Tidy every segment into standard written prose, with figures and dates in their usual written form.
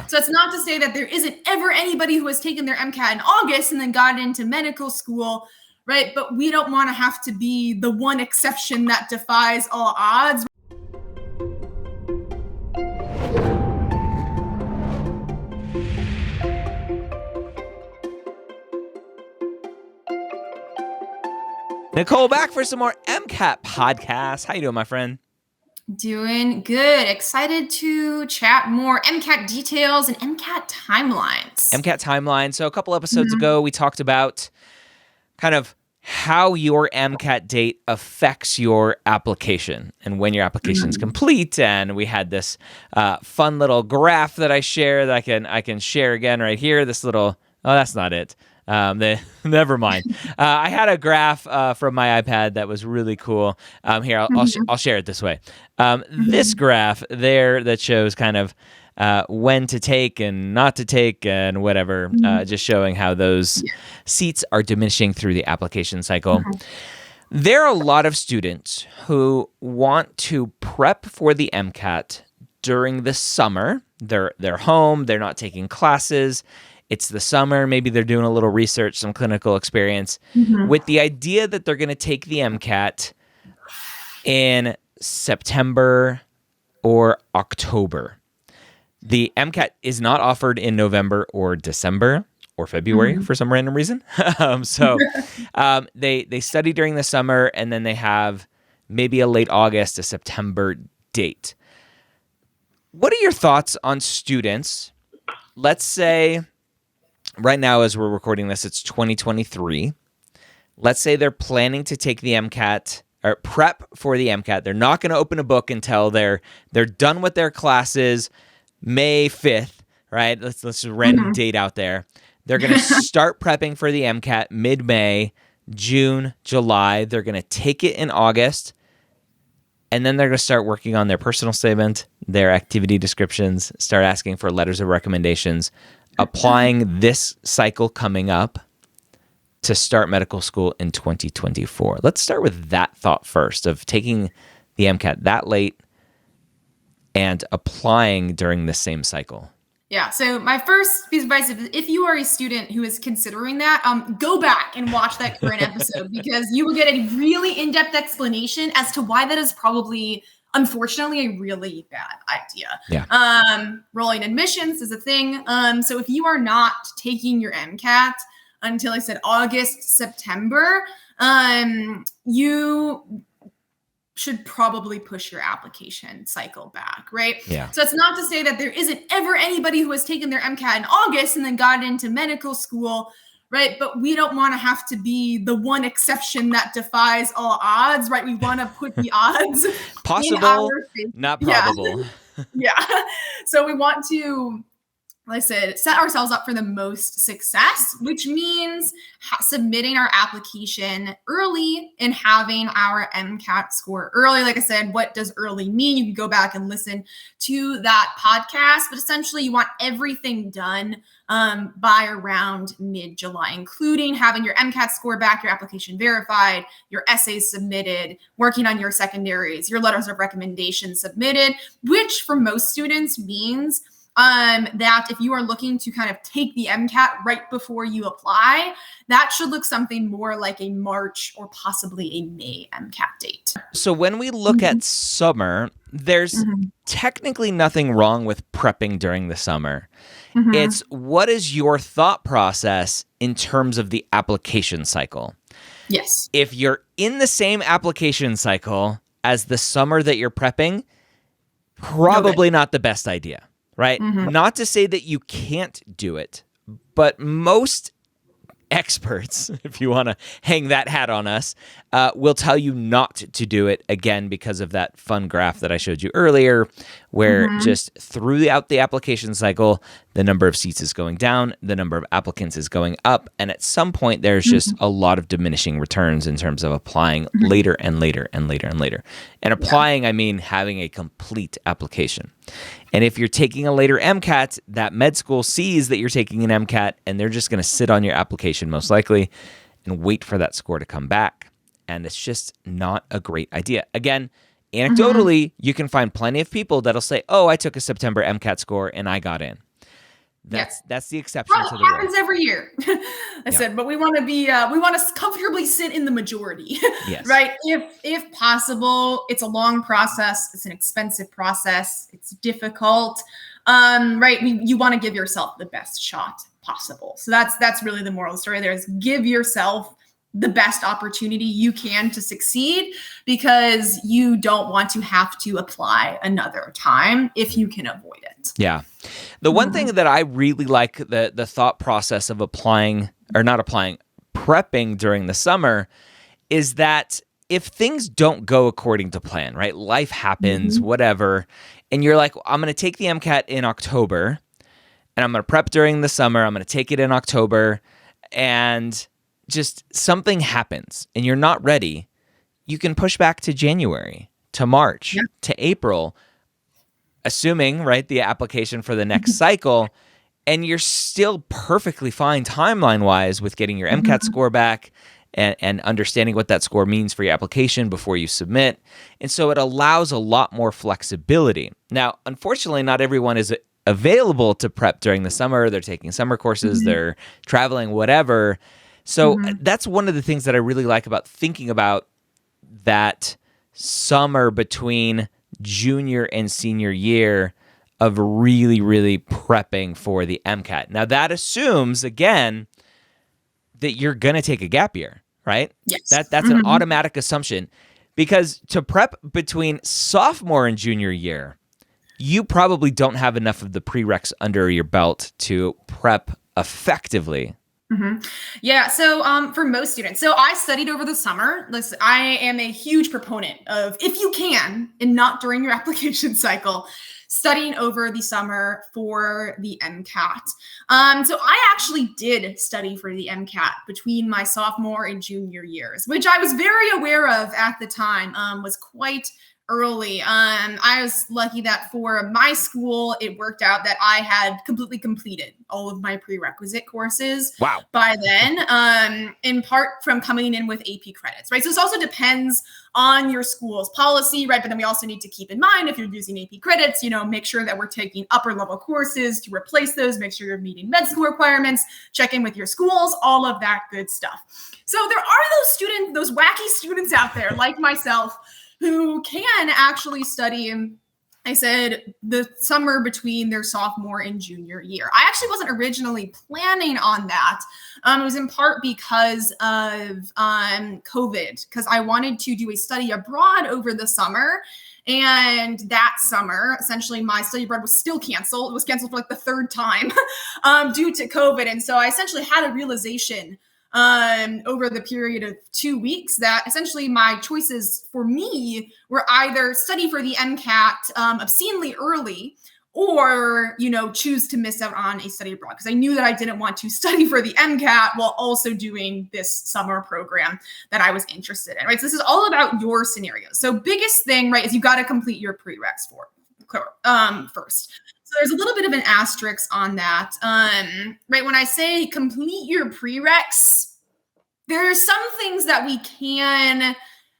So it's not to say that there isn't ever anybody who has taken their MCAT in August and then got into medical school, right? But we don't want to have to be the one exception that defies all odds. Nicole, back for some more MCAT podcasts. How you doing, my friend? Doing good. Excited to chat more MCAT details and MCAT timelines. MCAT timeline. So a couple episodes ago, we talked about kind of how your MCAT date affects your application and when your application is complete. And we had this fun little graph that I share that I can share again right here. This little, oh, that's not it. Never mind. I had a graph from my iPad that was really cool. Here, I'll share it this way. This graph there that shows kind of when to take and not to take and whatever, just showing how those seats are diminishing through the application cycle. There are a lot of students who want to prep for the MCAT during the summer. They're home. They're not taking classes. It's the summer. Maybe they're doing a little research, some clinical experience, with the idea that they're going to take the MCAT in September or October. The MCAT is not offered in November or December or February for some random reason. They study during the summer, and then they have maybe a late August, a September date. What are your thoughts on students? Let's say right now, as we're recording this, it's 2023. Let's say they're planning to take the MCAT or prep for the MCAT. They're not going to open a book until they're done with their classes May 5th, right? Let's just random date out there. They're going to start prepping for the MCAT mid-May, June, July. They're going to take it in August, and then they're going to start working on their personal statement, their activity descriptions, start asking for letters of recommendations, applying this cycle coming up to start medical school in 2024. Let's start with that thought first of taking the MCAT that late and applying during the same cycle. Yeah. So my first piece of advice, if you are a student who is considering that, go back and watch that current episode because you will get a really in-depth explanation as to why that is probably, unfortunately, a really bad idea. Yeah. Rolling admissions is a thing. So if you are not taking your MCAT until I said August, September, you should probably push your application cycle back, right? Yeah. So it's not to say that there isn't ever anybody who has taken their MCAT in August and then got into medical school, right? But we don't want to have to be the one exception that defies all odds, right? We want to put the odds possible, not probable. Yeah. So we want to, like I said, set ourselves up for the most success, which means submitting our application early and having our MCAT score early. Like I said, what does early mean? You can go back and listen to that podcast, but essentially you want everything done by around mid-July, including having your MCAT score back, your application verified, your essays submitted, working on your secondaries, your letters of recommendation submitted, which for most students means that if you are looking to kind of take the MCAT right before you apply, that should look something more like a March or possibly a May MCAT date. So when we look at summer, there's technically nothing wrong with prepping during the summer. It's what is your thought process in terms of the application cycle? Yes. If you're in the same application cycle as the summer that you're prepping, probably not the best idea. Right? Not to say that you can't do it, but most experts, if you want to hang that hat on us, will tell you not to do it, again, because of that fun graph that I showed you earlier, where just throughout the application cycle, the number of seats is going down, the number of applicants is going up, and at some point, there's just a lot of diminishing returns in terms of applying later and later and later and later. And applying, I mean having a complete application. And if you're taking a later MCAT, that med school sees that you're taking an MCAT, and they're just going to sit on your application most likely and wait for that score to come back. And it's just not a great idea. Again, anecdotally, you can find plenty of people that'll say, oh, I took a September MCAT score and I got in. That's the exception to the rule. Happens every year. I said, but we want to be, we want to comfortably sit in the majority, yes. right? If possible. It's a long process. It's an expensive process. It's difficult, right? You want to give yourself the best shot possible. So that's really the moral of the story. There is give yourself the best opportunity you can to succeed, because you don't want to have to apply another time if you can avoid it. Yeah. The one thing that I really like the thought process of prepping during the summer is that if things don't go according to plan, right? Life happens, whatever, and you're like, I'm going to take the MCAT in October and I'm going to prep during the summer. I'm going to take it in October, and just something happens and you're not ready. You can push back to January, to March, to April, assuming, right, the application for the next cycle, and you're still perfectly fine timeline-wise with getting your MCAT score back and understanding what that score means for your application before you submit. And so it allows a lot more flexibility. Now, unfortunately, not everyone is available to prep during the summer. They're taking summer courses, they're traveling, whatever. So that's one of the things that I really like about thinking about that summer between junior and senior year of really, really prepping for the MCAT. Now, that assumes, again, that you're going to take a gap year, right? Yes. That's an automatic assumption, because to prep between sophomore and junior year, you probably don't have enough of the prereqs under your belt to prep effectively. Yeah. So for most students, so I studied over the summer. Listen, I am a huge proponent of, if you can, and not during your application cycle, studying over the summer for the MCAT. So I actually did study for the MCAT between my sophomore and junior years, which I was very aware of at the time, was quite early. I was lucky that for my school, it worked out that I had completely completed all of my prerequisite courses. Wow. By then, in part from coming in with AP credits, right? So this also depends on your school's policy, right? But then we also need to keep in mind, if you're using AP credits, make sure that we're taking upper level courses to replace those, make sure you're meeting med school requirements, check in with your schools, all of that good stuff. So there are those wacky students out there like myself who can actually study, I said, the summer between their sophomore and junior year. I actually wasn't originally planning on that. It was in part because of COVID, because I wanted to do a study abroad over the summer. And that summer, essentially, my study abroad was still canceled. It was canceled for like the third time due to COVID. And so I essentially had a realization over the period of 2 weeks that essentially my choices for me were either study for the MCAT obscenely early, or, choose to miss out on a study abroad, because I knew that I didn't want to study for the MCAT while also doing this summer program that I was interested in, right? So this is all about your scenarios. So biggest thing, right, is you got to complete your prereqs first. So there's a little bit of an asterisk on that, right? When I say complete your prereqs, there are some things that we can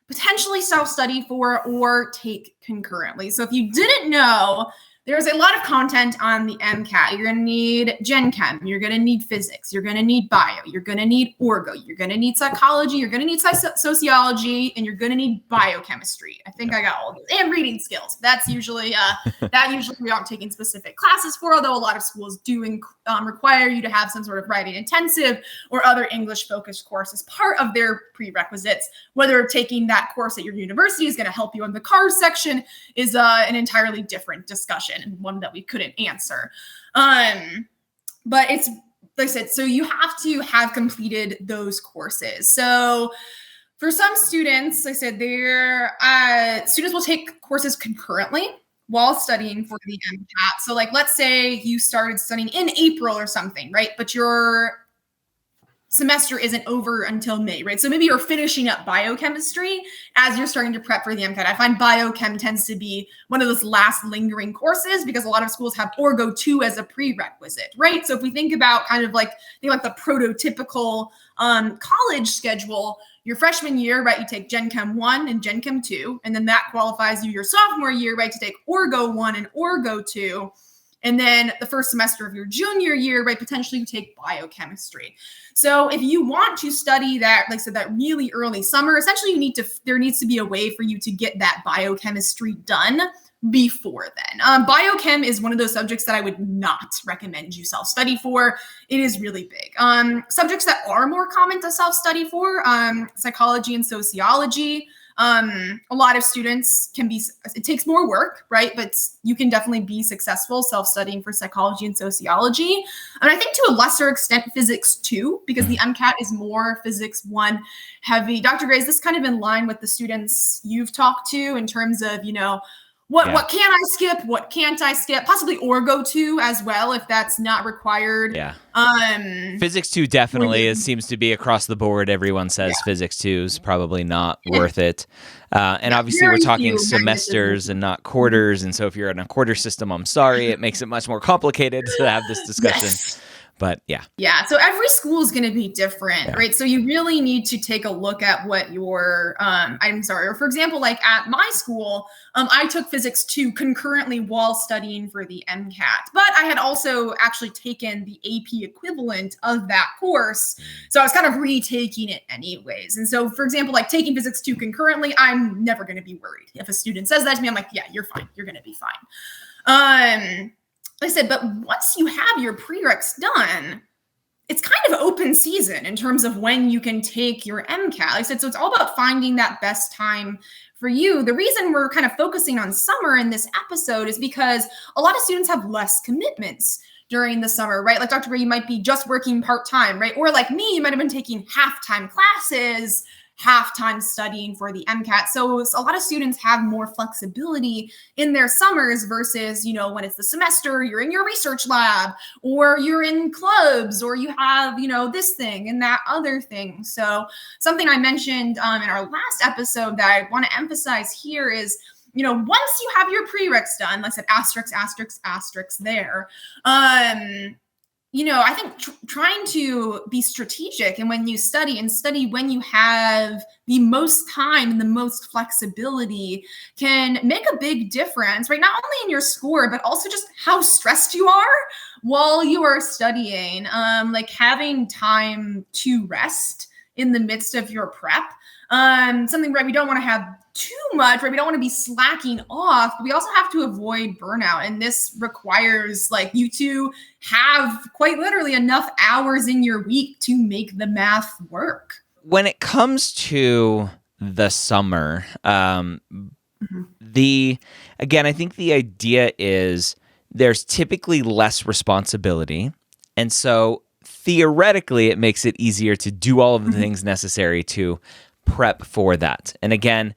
potentially self-study for or take concurrently. So if you didn't know, there's a lot of content on the MCAT. You're going to need Gen Chem. You're going to need physics. You're going to need bio. You're going to need orgo. You're going to need psychology. You're going to need sociology, and you're going to need biochemistry. I think I got all of those. And reading skills. That's usually we aren't taking specific classes for, although a lot of schools do require you to have some sort of writing intensive or other English-focused course as part of their prerequisites. Whether taking that course at your university is going to help you in the CARS section is an entirely different discussion, and one that we couldn't answer. But it's, like I said, so you have to have completed those courses. So for some students, like I said, students will take courses concurrently while studying for the MCAT. So like, let's say you started studying in April or something, right? But your semester isn't over until May, right? So maybe you're finishing up biochemistry as you're starting to prep for the MCAT. I find biochem tends to be one of those last lingering courses because a lot of schools have Orgo 2 as a prerequisite, right? So if we think about kind of like the prototypical college schedule, your freshman year, right, you take Gen Chem 1 and Gen Chem 2, and then that qualifies you your sophomore year, right, to take Orgo 1 and Orgo 2. And then the first semester of your junior year, right, potentially you take biochemistry. So if you want to study that, like I said, that really early summer, essentially there needs to be a way for you to get that biochemistry done before then. Biochem is one of those subjects that I would not recommend you self-study for. It is really big. Subjects that are more common to self-study for, psychology and sociology. A lot of students it takes more work, right? But you can definitely be successful self-studying for psychology and sociology. And I think to a lesser extent, physics too, because the MCAT is more physics 1 heavy. Dr. Gray, is this kind of in line with the students you've talked to in terms of, what can I skip? What can't I skip? Possibly Orgo 2 as well, if that's not required. Yeah. Physics 2 definitely seems to be across the board. Everyone says Physics 2 is probably not worth it. And obviously we're talking semesters and not quarters. And so if you're in a quarter system, I'm sorry, it makes it much more complicated to have this discussion. Yes. But yeah. Yeah. So every school is going to be different, right? So you really need to take a look at what your, or for example, like at my school, I took physics 2 concurrently while studying for the MCAT, but I had also actually taken the AP equivalent of that course. So I was kind of retaking it anyways. And so, for example, like taking physics 2 concurrently, I'm never going to be worried. If a student says that to me, I'm like, yeah, you're fine. You're going to be fine. Like I said, but once you have your prereqs done, it's kind of open season in terms of when you can take your MCAT. Like I said, so it's all about finding that best time for you. The reason we're kind of focusing on summer in this episode is because a lot of students have less commitments during the summer, right? Like Dr. Ray, you might be just working part-time, right? Or like me, you might have been taking half-time classes, half-time studying for the MCAT. So a lot of students have more flexibility in their summers versus, when it's the semester, you're in your research lab or you're in clubs or you have, this thing and that other thing. So something I mentioned in our last episode that I want to emphasize here is, once you have your prereqs done, like I said, asterisk there, I think trying to be strategic and when you study when you have the most time and the most flexibility can make a big difference, right? Not only in your score, but also just how stressed you are while you are studying. Like having time to rest in the midst of your prep. Something, right, we don't want to have too much, right? We don't want to be slacking off, but we also have to avoid burnout. And this requires like you to have quite literally enough hours in your week to make the math work. When it comes to the summer, again, I think the idea is there's typically less responsibility. And so theoretically, it makes it easier to do all of the things necessary to prep for that. And again,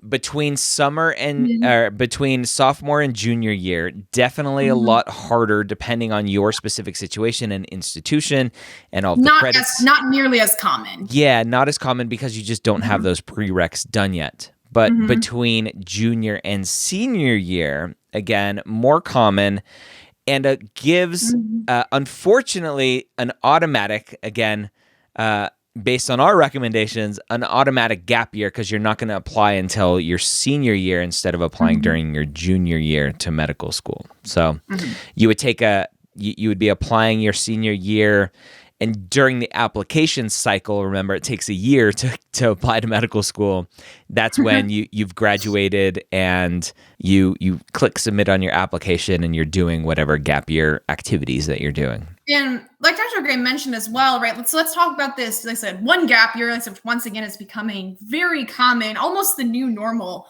between summer and between sophomore and junior year, definitely a lot harder depending on your specific situation and institution and all the credits. Not nearly as common. Yeah, not as common because you just don't have those prereqs done yet. But between junior and senior year, again, more common. And it gives, unfortunately, an automatic, again, based on our recommendations, an automatic gap year because you're not going to apply until your senior year instead of applying during your junior year to medical school. So you would you would be applying your senior year, and during the application cycle, remember, it takes a year to apply to medical school. That's when you've graduated and you click submit on your application and you're doing whatever gap year activities that you're doing. And like Dr. Gray mentioned as well, right? Let's talk about this. Like I said, one gap year, except once again, it's becoming very common, almost the new normal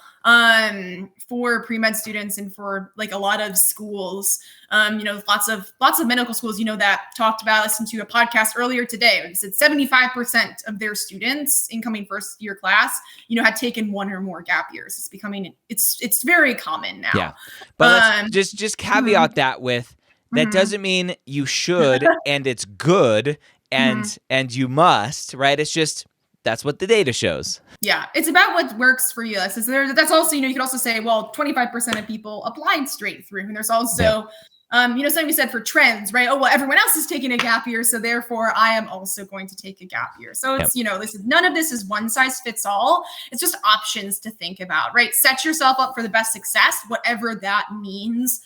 for pre-med students and for like a lot of schools. Lots of medical schools, that talked about, listened to a podcast earlier today. It said 75% of their students, incoming first year class, had taken one or more gap years. It's becoming, it's very common now. Yeah. But let's just caveat that with, that doesn't mean you should and it's good and you must, right? It's just, that's what the data shows. Yeah, it's about what works for you. That's also, you could also say, well, 25% of people applied straight through. And there's also, something we said for trends, right? Oh, well, everyone else is taking a gap year, so therefore I am also going to take a gap year. So it's, none of this is one size fits all. It's just options to think about, right? Set yourself up for the best success, whatever that means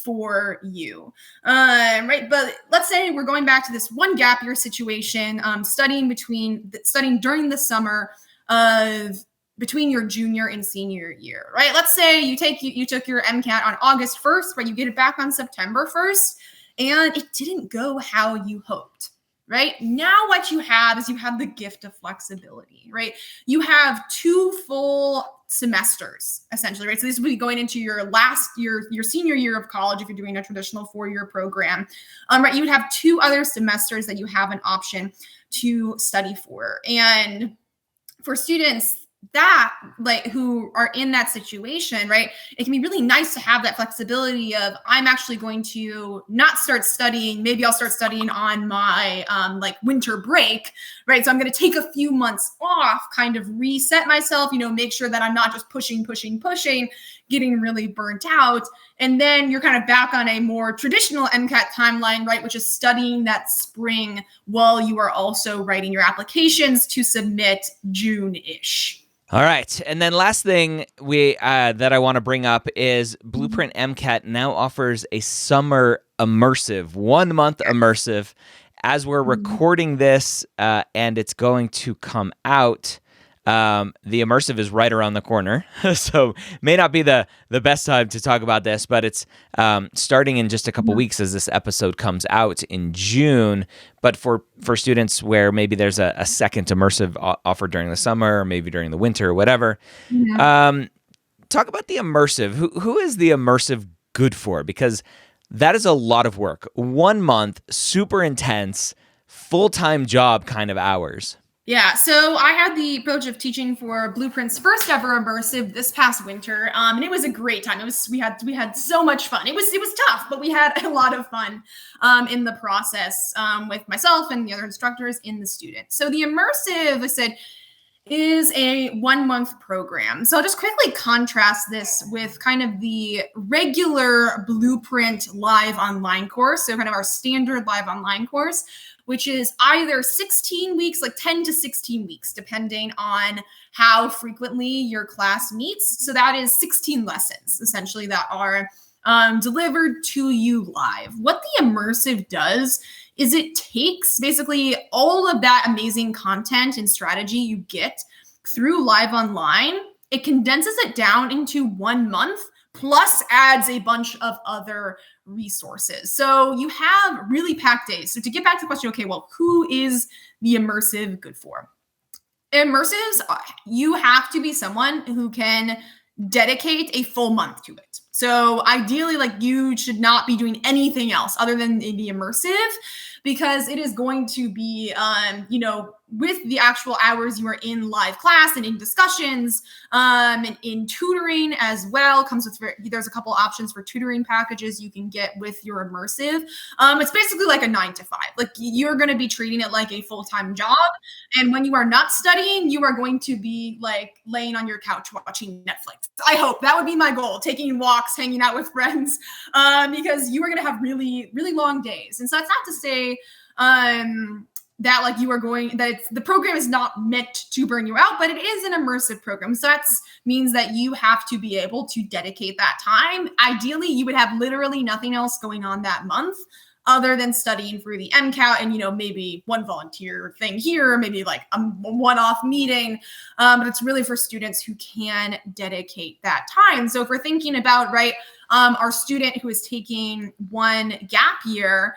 for you, right? But let's say we're going back to this one gap year situation, studying during the summer of between your junior and senior year, right? Let's say you took your MCAT on August 1st, but you get it back on September 1st, and it didn't go how you hoped. Right now, what you have is you have the gift of flexibility, right? You have 2 full semesters essentially, right? So this will be going into your last year, your senior year of college if you're doing a traditional 4-year program, right? You would have 2 other semesters that you have an option to study for, and for students that who are in that situation, right, it can be really nice to have that flexibility of, I'm actually going to not start studying, maybe I'll start studying on my winter break, right? So I'm going to take a few months off, kind of reset myself, make sure that I'm not just pushing, getting really burnt out. And then you're kind of back on a more traditional MCAT timeline, right, which is studying that spring while you are also writing your applications to submit June-ish. All right. And then last thing that I want to bring up is Blueprint MCAT now offers a summer immersive, 1-month immersive. As we're recording this and it's going to come out, the immersive is right around the corner. So may not be the best time to talk about this, but it's starting in just a couple weeks as this episode comes out in June. But for students where maybe there's a second immersive offered during the summer or maybe during the winter or whatever, talk about the immersive. Who is the immersive good for? Because that is a lot of work. 1 month, super intense, full-time job kind of hours. Yeah, so I had the privilege of teaching for Blueprint's first ever immersive this past winter, and it was a great time. we had so much fun. It was tough, but we had a lot of fun in the process with myself and the other instructors and the students. So the immersive, I said, is a 1-month program. So I'll just quickly contrast this with kind of the regular Blueprint live online course, so kind of our standard live online course, which is either 16 weeks, like 10 to 16 weeks, depending on how frequently your class meets. So that is 16 lessons, essentially, that are delivered to you live. What the immersive does is it takes basically all of that amazing content and strategy you get through live online, it condenses it down into 1 month, plus adds a bunch of other resources. So you have really packed days. So to get back to the question, okay, well, who is the immersive good for? Immersives, you have to be someone who can dedicate a full month to it. So ideally, you should not be doing anything else other than the immersive, because it is going to be, with the actual hours you are in live class and in discussions, and in tutoring as well. There's a couple options for tutoring packages you can get with your immersive. It's basically like a 9 to 5. You're going to be treating it like a full-time job. And when you are not studying, you are going to be laying on your couch watching Netflix. I hope that would be my goal, taking walks, hanging out with friends, because you are going to have really, really long days. And so that's not to say that the program is not meant to burn you out, but it is an immersive program. So that means that you have to be able to dedicate that time. Ideally, you would have literally nothing else going on that month other than studying for the MCAT and, maybe one volunteer thing here, maybe a one-off meeting. But it's really for students who can dedicate that time. So if we're thinking about, our student who is taking one gap year,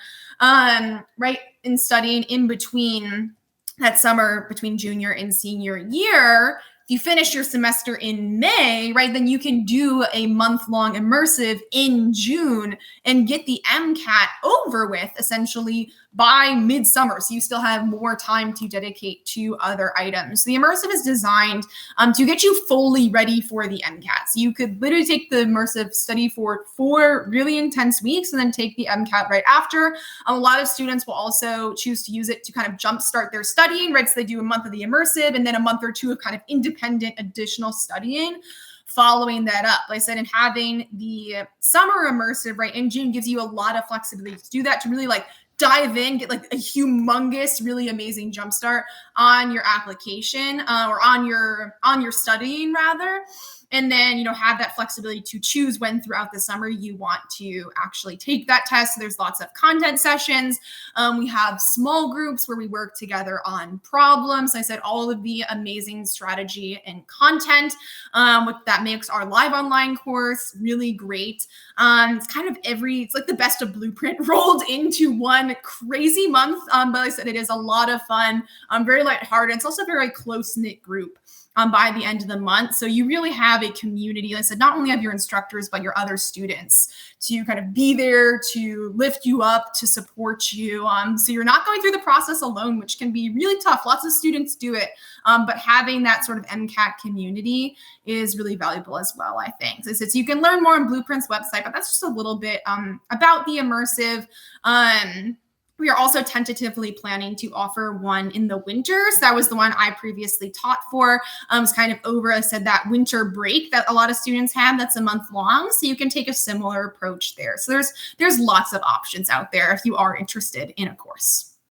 in studying in between that summer between junior and senior year, if you finish your semester in May, then you can do a month-long immersive in June and get the MCAT over with essentially by midsummer. So you still have more time to dedicate to other items. The immersive is designed to get you fully ready for the MCAT. So you could literally take the immersive, study for 4 really intense weeks, and then take the MCAT right after. A lot of students will also choose to use it to kind of jumpstart their studying, So they do a month of the immersive and then a month or 2 of kind of independent additional studying following that up. Like I said, and having the summer immersive in June gives you a lot of flexibility to do that, to really dive in, get like a humongous, really amazing jumpstart on your application or on your studying rather. And then, have that flexibility to choose when throughout the summer you want to actually take that test. So there's lots of content sessions. We have small groups where we work together on problems. I said all of the amazing strategy and content that makes our live online course really great. It's kind of it's like the best of Blueprint rolled into one crazy month. But like I said, it is a lot of fun, very lighthearted. It's also a very close-knit group. By the end of the month. So you really have a community, like I said, not only of your instructors, but your other students to kind of be there, to lift you up, to support you. So you're not going through the process alone, which can be really tough. Lots of students do it. But having that sort of MCAT community is really valuable as well, I think. So you can learn more on Blueprint's website, but that's just a little bit about the Immersive. We are also tentatively planning to offer one in the winter. So that was the one I previously taught for. It's kind of over, I said, that winter break that a lot of students have that's a month long. So you can take a similar approach there. So there's lots of options out there if you are interested in a course.